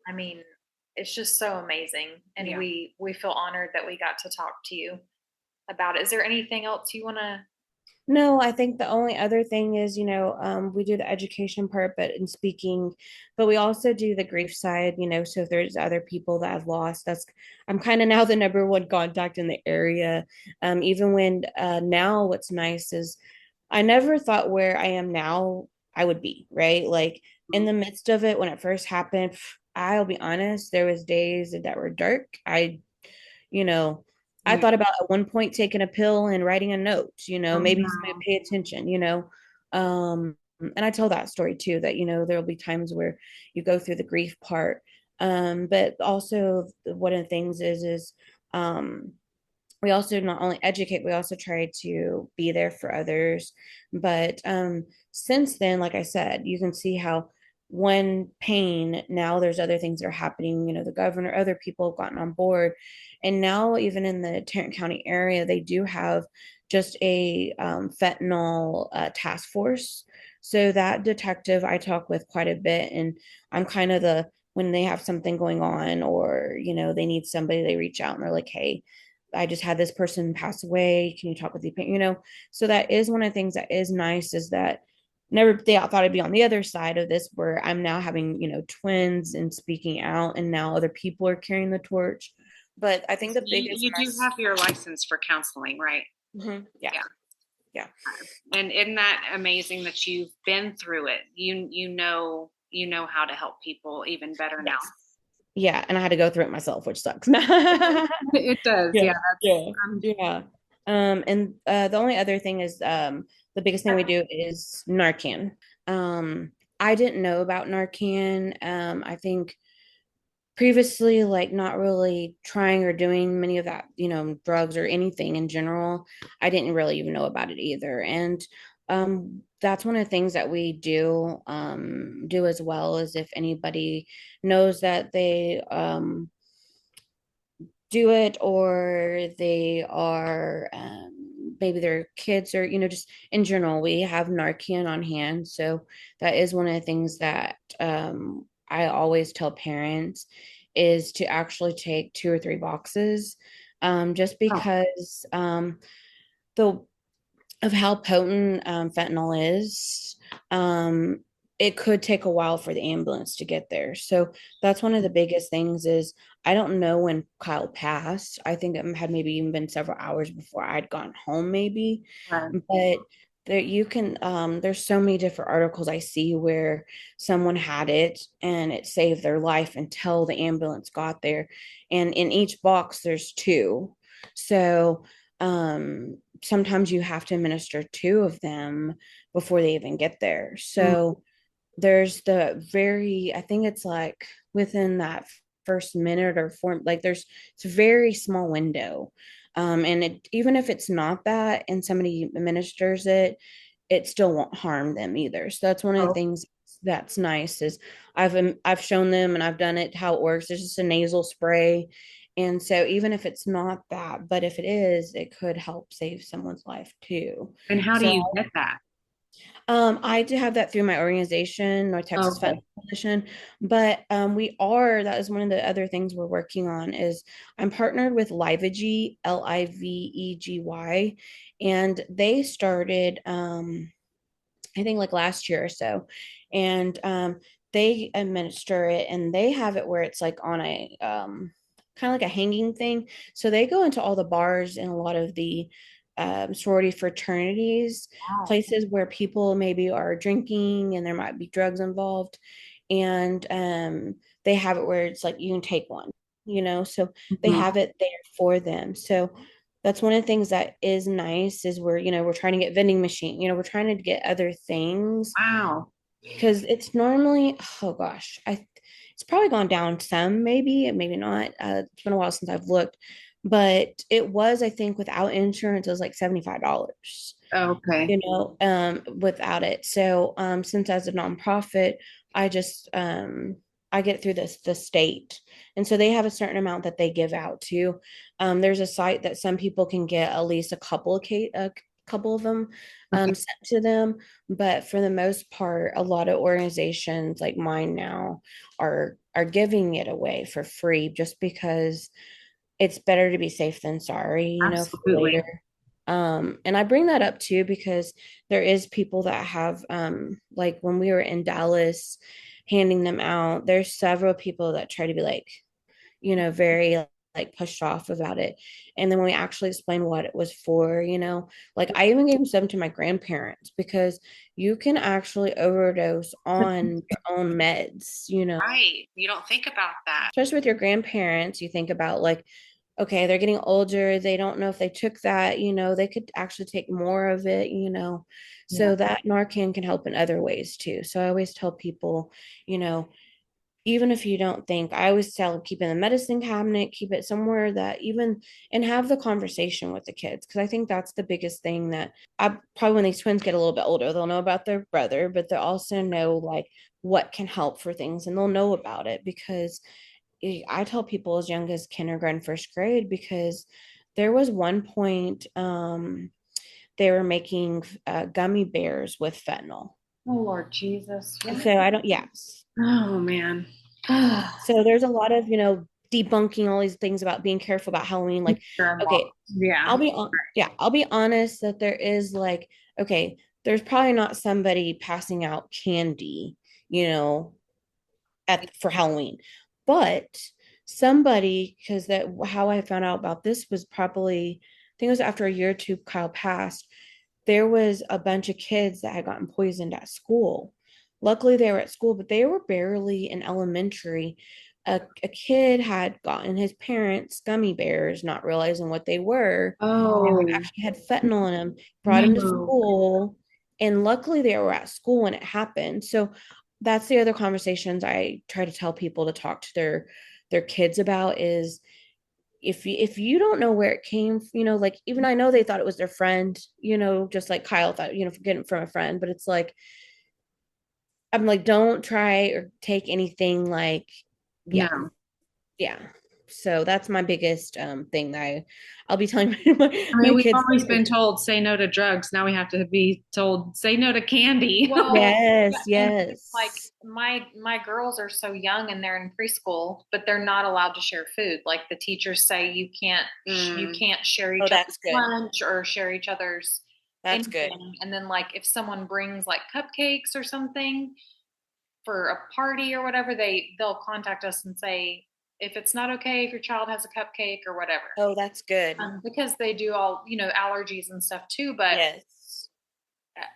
I mean, it's just so amazing. And Yeah. we feel honored that we got to talk to you about it. Is there anything else you want to? No, I think the only other thing is, we do the education part, but in speaking, but we also do the grief side, so if there's other people that have lost, I'm kind of now the number one contact in the area. Even when, now what's nice is I never thought where I am now I would be, right? Like in Mhm. the midst of it, when it first happened, I'll be honest, there was days that were dark. You know, I Yeah. thought about at one point taking a pill and writing a note, Oh, maybe somebody would no. pay attention. And I tell that story too, that, there'll be times where you go through the grief part. But also one of the things um, we also not only educate, we also try to be there for others. But since then, like I said, you can see how one pain, now there's other things that are happening. The governor, other people have gotten on board. And now, even in the Tarrant County area, they do have just a fentanyl task force. So that detective I talk with quite a bit, and I'm kind of when they have something going on, or they need somebody, they reach out and they're like, hey, I just had this person pass away. Can you talk with the? So that is one of the things that is nice, is that never they thought I'd be on the other side of this, where I'm now having, twins and speaking out, and now other people are carrying the torch. But I think the biggest You do nice, have your license for counseling, right? yeah, Yeah. yeah. And isn't that amazing that you've been through it? You know how to help people even better now. Yes. Yeah, and I had to go through it myself, which sucks. Yeah, It does. Yeah. yeah, Um, yeah. And the only other thing is, the biggest thing we do is Narcan. Um, I didn't know about Narcan. I think previously, like, not really trying or doing many of that, drugs or anything in general. I didn't really even know about it either. And that's one of the things that we do as well, is if anybody knows that they do it, or they are maybe their kids, or just in general, we have Narcan on hand. So that is one of the things that I always tell parents, is to actually take 2 or 3 boxes, just oh, because the of how potent fentanyl is. it could take a while for the ambulance to get there. So that's one of the biggest things is I don't know when Kyle passed. I think it had maybe even been several hours before I'd gone home, maybe. Right. But there you can there's so many different articles I see where someone had it and it saved their life until the ambulance got there. And in each box there's two. So sometimes you have to administer two of them before they even get there. So there's I think it's like within that first minute or four, like it's a very small window. And even if it's not that and somebody administers it, it still won't harm them either. So that's one of the things that's nice is I've shown them and I've done it how it works. It's just a nasal spray. And so even if it's not that, but if it is, it could help save someone's life too. And how do So you get that? I do have that through my organization, North Texas Okay. Fentanyl Coalition, but that is one of the other things we're working on is I'm partnered with Liveggy, Liveggy, and they started, I think like last year or so, and they administer it and they have it where it's like on a, kind of like a hanging thing. So they go into all the bars and a lot of the sorority fraternities, Wow. places where people maybe are drinking and there might be drugs involved. And they have it where it's like you can take one, so they Mhm. have it there for them. So that's one of the things that is nice is we're trying to get vending machine, we're trying to get other things Wow. because it's normally, oh gosh, it's probably gone down some, maybe not. It's been a while since I've looked, but it was, I think, without insurance, it was like $75, Okay. without it. So, since as a nonprofit, I just, I get through the state. And so they have a certain amount that they give out to. There's a site that some people can get at least a couple of them Okay. sent to them. But for the most part, a lot of organizations like mine now are giving it away for free just because it's better to be safe than sorry, for Absolutely. later. And I bring that up too because there is people that have, like when we were in Dallas handing them out, there's several people that try to be like, very like pushed off about it. And then when we actually explained what it was for, like I even gave some to my grandparents because you can actually overdose on your own meds. Right. You don't think about that. Especially with your grandparents, you think about like, okay, they're getting older. They don't know if they took that, they could actually take more of it. Yeah. So that Narcan can help in other ways too. So I always tell people, you know, even if you don't think, I always tell keep it in the medicine cabinet, keep it somewhere that even, and have the conversation with the kids. Cause I think that's the biggest thing that I probably when these twins get a little bit older, they'll know about their brother, but they'll also know like what can help for things and they'll know about it because I tell people as young as kindergarten, first grade, because there was one point they were making gummy bears with fentanyl. Oh, Lord Jesus. And What? so I don't, yes. Oh, man. So there's a lot of, debunking all these things about being careful about Halloween. Like, okay, Yeah. I'll be honest that there is like, okay, there's probably not somebody passing out candy, you know, for Halloween. But somebody, because that how I found out about this was probably, I think it was after a year or two Kyle passed, there was a bunch of kids that had gotten poisoned at school. Luckily they were at school, but they were barely in elementary. A kid had gotten his parents gummy bears, not realizing what they were. They Oh, actually had fentanyl in them, brought him to no. school, and luckily they were at school when it happened. So that's the other conversations I try to tell people to talk to their kids about is if you don't know where it came, like even I know they thought it was their friend, just like Kyle thought, getting it from a friend, but it's like I'm like, don't try or take anything like, yeah, No. yeah. So that's my biggest thing that I'll be telling my, I mean, my we've kids. always been told say no to drugs. Now we have to be told say no to candy. Well, Yes, yeah, and like yes. my girls are so young and they're in preschool, but they're not allowed to share food. Like the teachers say you can't share Oh, each other's that's good. lunch or share each other's That's good. anything. And then like if someone brings like cupcakes or something, for a party or whatever, they'll contact us and say if it's not okay if your child has a cupcake or whatever. Oh, that's good. Because they do all, allergies and stuff too. But yes,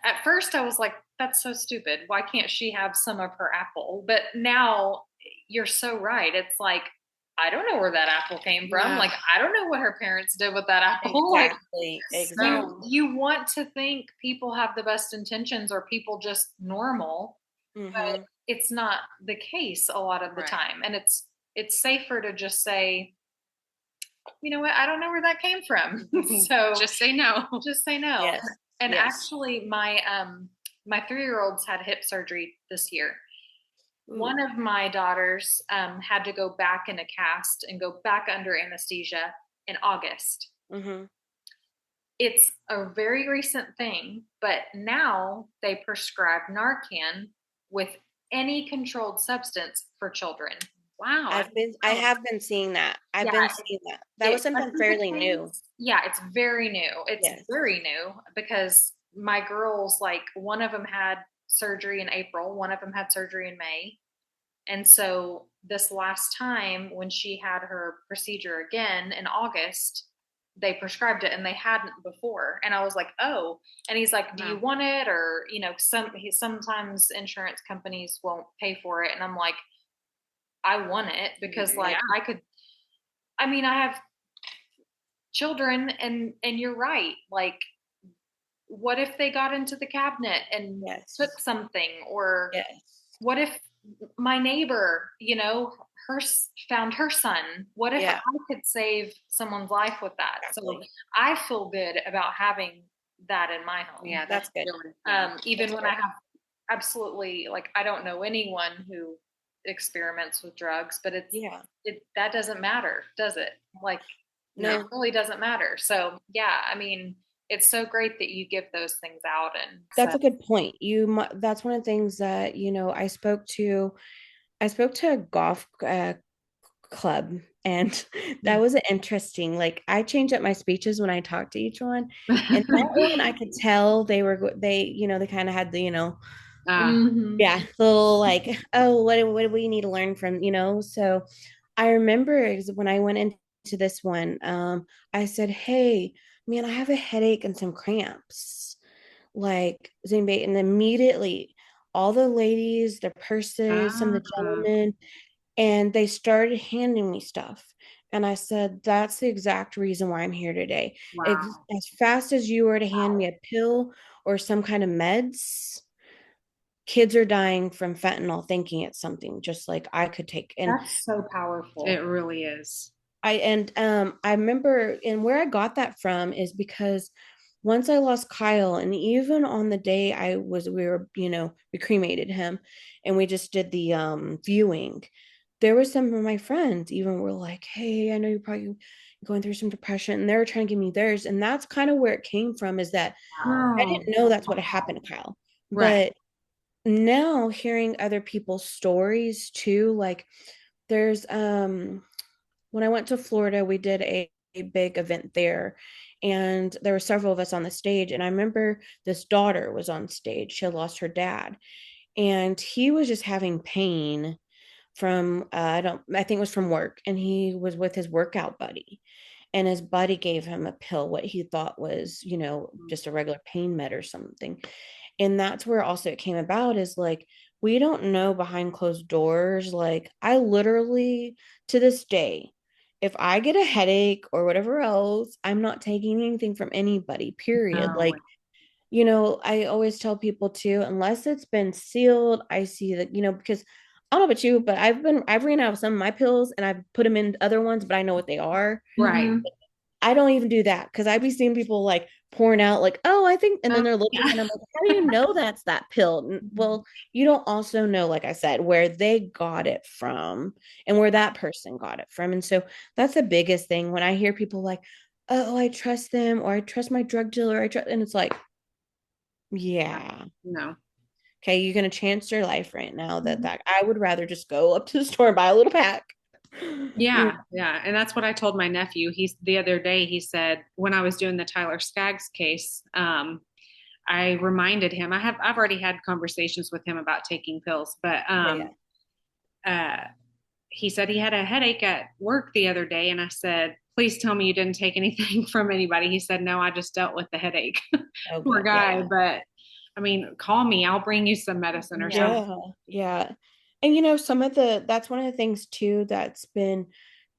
at first I was like, that's so stupid. Why can't she have some of her apple? But now you're so right. It's like, I don't know where that apple came from. Yeah. Like, I don't know what her parents did with that apple. exactly. Exactly. You want to think people have the best intentions or people just normal, but it's not the case a lot of the time. And it's safer to just say, you know what, I don't know where that came from. So just say no. Just say no. Yes. And actually my 3-year-olds had hip surgery this year. Ooh. One of my daughters had to go back in a cast and go back under anesthesia in August. It's a very recent thing, but now they prescribe Narcan with any controlled substance for children. Wow. I have been seeing that. I've been seeing that. That was something fairly new. Yeah, it's very new. It's very new because my girls, like, one of them had surgery in April, one of them had surgery in May. And so this last time when she had her procedure again in August, they prescribed it and they hadn't before. And I was like, oh, and he's like, do you want it? Or, sometimes insurance companies won't pay for it. And I'm like, I want it because I have children and you're right. Like, what if they got into the cabinet and took something, or what if my neighbor, found her son? What if I could save someone's life with that? Exactly. So I feel good about having that in my home. Yeah, that's good. Even when I have absolutely, like, I don't know anyone who experiments with drugs, but that doesn't matter, does it? Like, no, it really doesn't matter. So it's so great that you give those things out. And that's a good point. That's one of the things that I spoke to a golf club, and that was interesting. Like, I changed up my speeches when I talked to each one, and that one I could tell they kind of had the little like, oh, what do we need to learn from, so I remember when I went into this one, I said, hey man, I have a headache and some cramps, like, and immediately all the ladies, the purses, some of the gentlemen, and they started handing me stuff. And I said, that's the exact reason why I'm here today. Wow. As fast as you were to hand me a pill or some kind of meds, kids are dying from fentanyl thinking it's something just like I could take. And that's so powerful. It really is. I remember, and where I got that from is because once I lost Kyle, and even on the day we cremated him and we just did the viewing, there was some of my friends even were like, hey, I know you're probably going through some depression, and they were trying to give me theirs. And that's kind of where it came from, is that I didn't know that's what happened to Kyle. Right. But now hearing other people's stories too, like there's when I went to Florida, we did a big event there, and there were several of us on the stage. And I remember this daughter was on stage. She had lost her dad, and he was just having pain from, I think it was from work. And he was with his workout buddy, and his buddy gave him a pill, what he thought was, just a regular pain med or something. And that's where also it came about, is like, we don't know behind closed doors. Like, I literally, to this day, if I get a headache or whatever else, I'm not taking anything from anybody, period. Like, I always tell people too, unless it's been sealed, I see that, because I don't know about you, but I've ran out of some of my pills and I've put them in other ones, but I know what they are. Right. I don't even do that, because I've been seeing people like pouring out like, oh, I think, and then they're looking and I'm like, how do you know that's that pill? Well, you don't also know, like I said, where they got it from and where that person got it from. And so that's the biggest thing when I hear people like, oh, I trust them, or I trust my drug dealer, and it's like, no. Okay, you're gonna chance your life right now. That I would rather just go up to the store and buy a little pack. Yeah. And that's what I told my nephew. The other day, he said, when I was doing the Tyler Skaggs case, I reminded him, I've already had conversations with him about taking pills, but he said he had a headache at work the other day, and I said, please tell me you didn't take anything from anybody. He said, no, I just dealt with the headache. Oh, Poor God, guy. yeah. But I mean, call me, I'll bring you some medicine or something. Yeah. And that's one of the things too that's been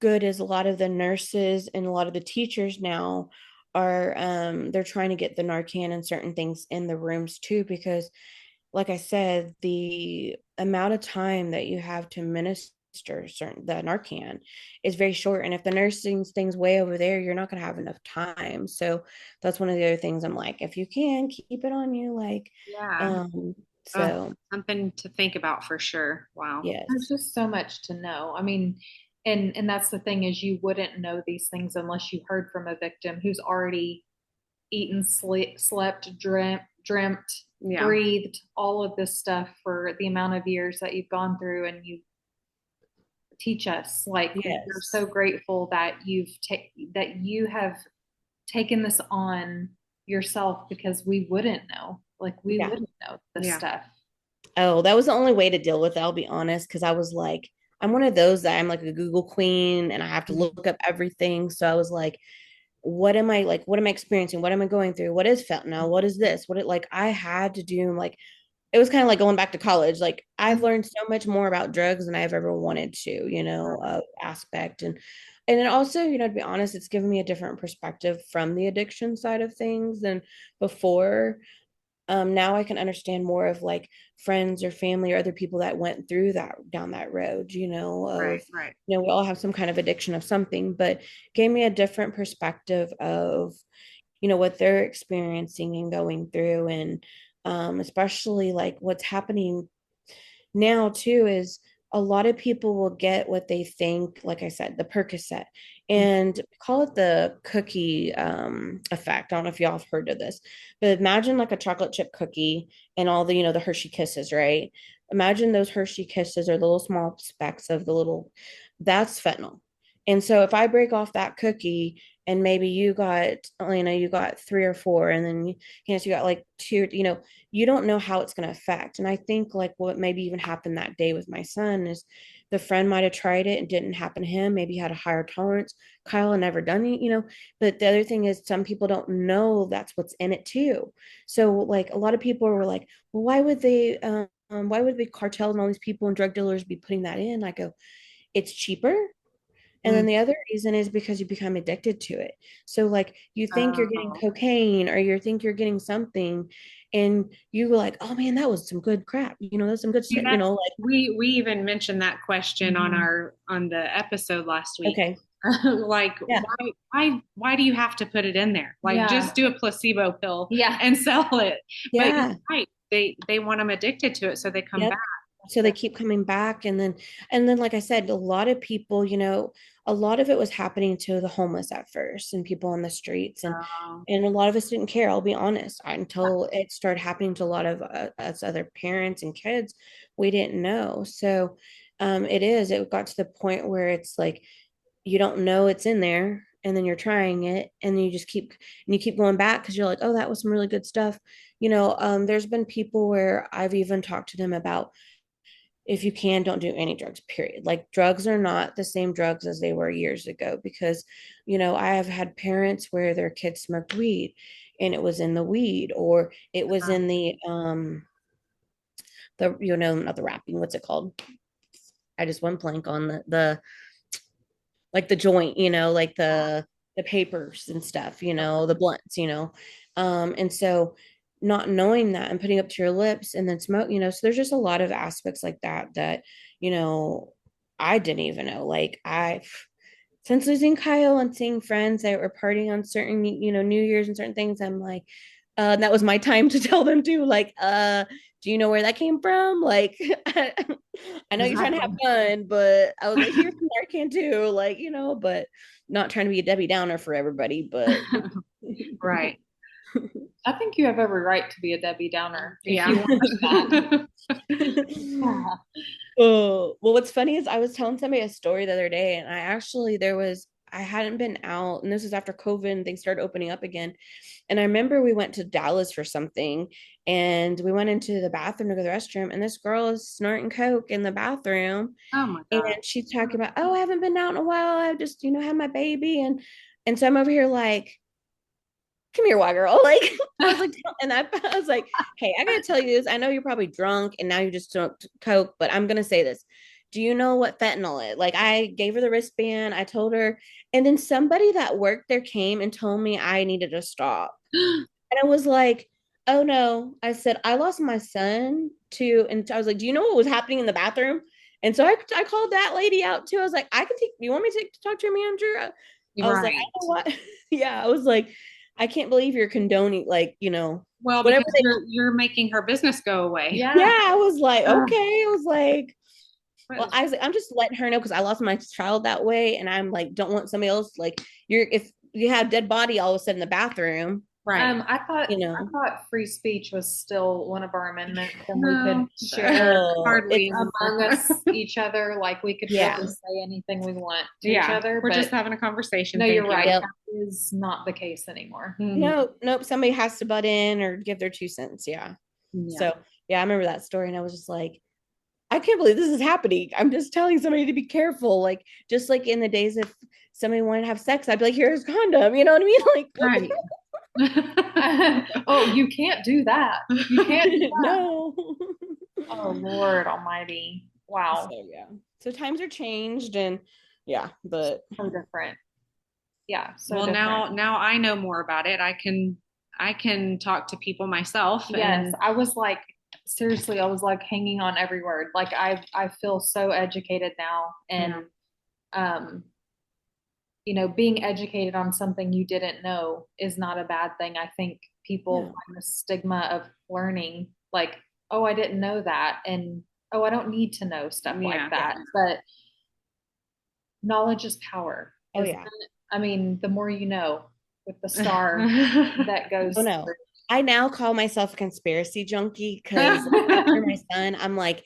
good is a lot of the nurses and a lot of the teachers now are they're trying to get the Narcan and certain things in the rooms too, because like I said, the amount of time that you have to administer the Narcan is very short. And if the nursing thing's way over there, you're not going to have enough time. So that's one of the other things I'm like, if you can keep it on you, like, Yeah. so something to think about for sure. Wow. yes. There's just so much to know. I mean, and that's the thing is you wouldn't know these things unless you heard from a victim who's already eaten, slept, dreamt, breathed all of this stuff for the amount of years that you've gone through, and you teach us. Like, yes. we're so grateful that that you have taken this on yourself, because we wouldn't know. Like, we wouldn't know this stuff. Oh, that was the only way to deal with it, I'll be honest, because I was like, I'm one of those that I'm like a Google queen and I have to look up everything. So I was like, what am I experiencing? What am I going through? What is fentanyl? What is this? I had to do, like, it was kind of like going back to college. Like, I've learned so much more about drugs than I've ever wanted to, aspect. And it also, to be honest, it's given me a different perspective from the addiction side of things than before. Now I can understand more of like friends or family or other people that went through down that road, Right. we all have some kind of addiction of something, but gave me a different perspective of, what they're experiencing and going through. And especially like what's happening now too is a lot of people will get what they think, like I said, the Percocet, and call it the cookie effect. I don't know if y'all have heard of this, but imagine like a chocolate chip cookie and all the Hershey Kisses, right? Imagine those Hershey Kisses are the little small specks of that's fentanyl. And so if I break off that cookie and maybe you got three or four, and then you got like two, you don't know how it's going to affect. And I think like what maybe even happened that day with my son is the friend might have tried it and didn't happen to him. Maybe he had a higher tolerance. Kyle had never done it. But the other thing is some people don't know that's what's in it too. So like a lot of people were like, well, why would the cartel and all these people and drug dealers be putting that in? I go, it's cheaper. And then the other reason is because you become addicted to it. So like you think you're getting cocaine or you think you're getting something and you were like, oh man, that was some good crap. That's some good stuff, like we even mentioned that question on the episode last week. Okay. Like, why do you have to put it in there? Like, just do a placebo pill and sell it. Yeah. But right. They want them addicted to it. So they come back. So they keep coming back. And then, like I said, a lot of people, a lot of it was happening to the homeless at first and people on the streets. And a lot of us didn't care, I'll be honest, until it started happening to a lot of us other parents and kids. We didn't know. So it got to the point where it's like, you don't know it's in there. And then you're trying it and then you keep going back because you're like, oh, that was some really good stuff. There's been people where I've even talked to them about, if you can, don't do any drugs, period. Like, drugs are not the same drugs as they were years ago because, I have had parents where their kids smoked weed and it was in the weed or it was in the not the wrapping, what's it called? I just went blank on the like the joint, like the papers and stuff, the blunts, and so not knowing that and putting up to your lips and then smoke, so there's just a lot of aspects like that, I didn't even know. Like since losing Kyle and seeing friends that were partying on certain, New Year's and certain things, I'm like, that was my time to tell them too, like, do you know where that came from? Like, I know you're trying to have fun, but I was like, here's some Narcan too, like, but not trying to be a Debbie Downer for everybody, but right. I think you have every right to be a Debbie Downer. Yeah. Oh, well, what's funny is I was telling somebody a story the other day, and there was I hadn't been out, and this was after COVID and things started opening up again. And I remember we went to Dallas for something, and we went into the bathroom to go to the restroom, and this girl is snorting coke in the bathroom. Oh my And God. she's talking about, oh, I haven't been out in a while. I've just, had my baby. And so I'm over here like, come here, white girl. Like, I was like, and I was like, hey, I gotta tell you this. I know you're probably drunk and now you just smoked coke, but I'm gonna say this. Do you know what fentanyl is? Like, I gave her the wristband. I told her, and then somebody that worked there came and told me I needed to stop. And I was like, oh no. I said, I lost my son too. And I was like, do you know what was happening in the bathroom? And so I called that lady out too. I was like, you want me to talk to your manager? I was like, I know what. Yeah, I was like, I can't believe you're condoning, like, Well, whatever because you're making her business go away. Yeah, I was like, okay. I was like, well, I was like, I'm just letting her know because I lost my child that way, and I'm like, don't want somebody else like if you have dead body all of a sudden in the bathroom. Right. I thought free speech was still one of our amendments, and we could share hardly among us each other. Like, we could really say anything we want to each other. We're just having a conversation. No, you're right. Yep. That is not the case anymore. Nope. Somebody has to butt in or give their 2 cents. Yeah. So I remember that story, and I was just like, I can't believe this is happening. I'm just telling somebody to be careful. Like, just like in the days if somebody wanted to have sex, I'd be like, here's a condom. You know what I mean? Like, right. Oh, you can't do that. You can't do that. No. Oh, Lord Almighty. Wow. So times are changed, and but so different. Yeah. So well, different. now I know more about it. I can talk to people myself. Yes. I was like, seriously, I was like hanging on every word. Like, I feel so educated now, and being educated on something you didn't know is not a bad thing. I think people find the stigma of learning, like, oh, I didn't know that, and oh, I don't need to know stuff like that. But knowledge is power. Oh yeah. I mean, the more you know, with the star that goes. Oh no. I now call myself a conspiracy junkie because after my son, I'm like,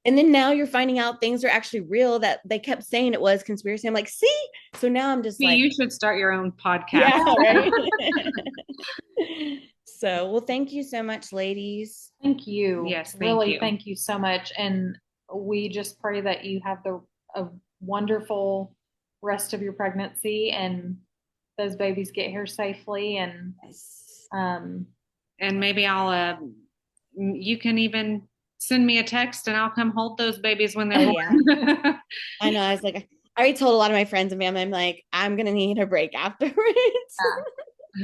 and then now you're finding out things are actually real that they kept saying it was conspiracy. I'm like, see? So now I'm just like, you should start your own podcast. Yeah, right? So, well, thank you so much, ladies. Thank you. Yes, thank you so much. And we just pray that you have a wonderful rest of your pregnancy, and those babies get here safely. And and maybe you can even send me a text and I'll come hold those babies when they're born. Yeah. I know. I was like, I already told a lot of my friends and family, I'm like, I'm going to need a break afterwards.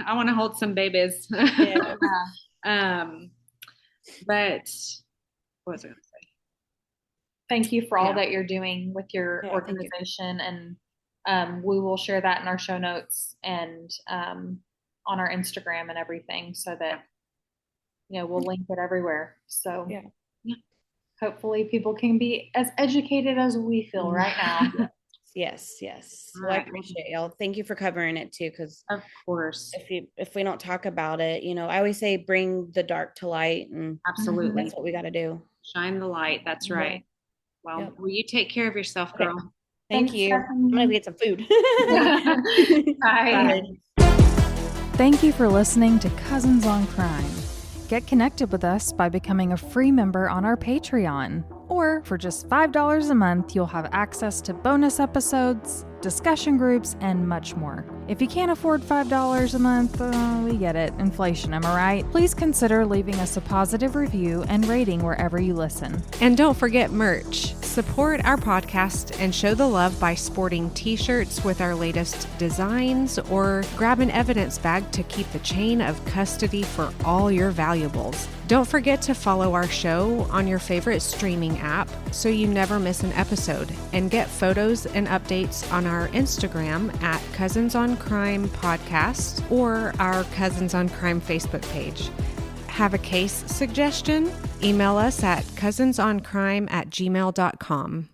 I want to hold some babies. Yeah. But what was I going to say? Thank you for all that you're doing with your organization. And we will share that in our show notes and on our Instagram and everything, so that we'll link it everywhere. So hopefully people can be as educated as we feel right now. Yes. Well, I appreciate y'all. Thank you for covering it too, because of course, if we don't talk about it, I always say bring the dark to light, and absolutely that's what we got to do. Shine the light. That's right. Well, will you take care of yourself, girl? Okay. Thank you. I'm gonna get some food. Bye. Thank you for listening to Cousins on Crime. Get connected with us by becoming a free member on our Patreon. Or for just $5 a month, you'll have access to bonus episodes, discussion groups, and much more. If you can't afford $5 a month, we get it. Inflation, am I right? Please consider leaving us a positive review and rating wherever you listen. And don't forget merch. Support our podcast and show the love by sporting t-shirts with our latest designs, or grab an evidence bag to keep the chain of custody for all your valuables. Don't forget to follow our show on your favorite streaming app so you never miss an episode, and get photos and updates on our Instagram at Cousins on Crime Podcast or our Cousins on Crime Facebook page. Have a case suggestion? Email us at cousinsoncrime@gmail.com.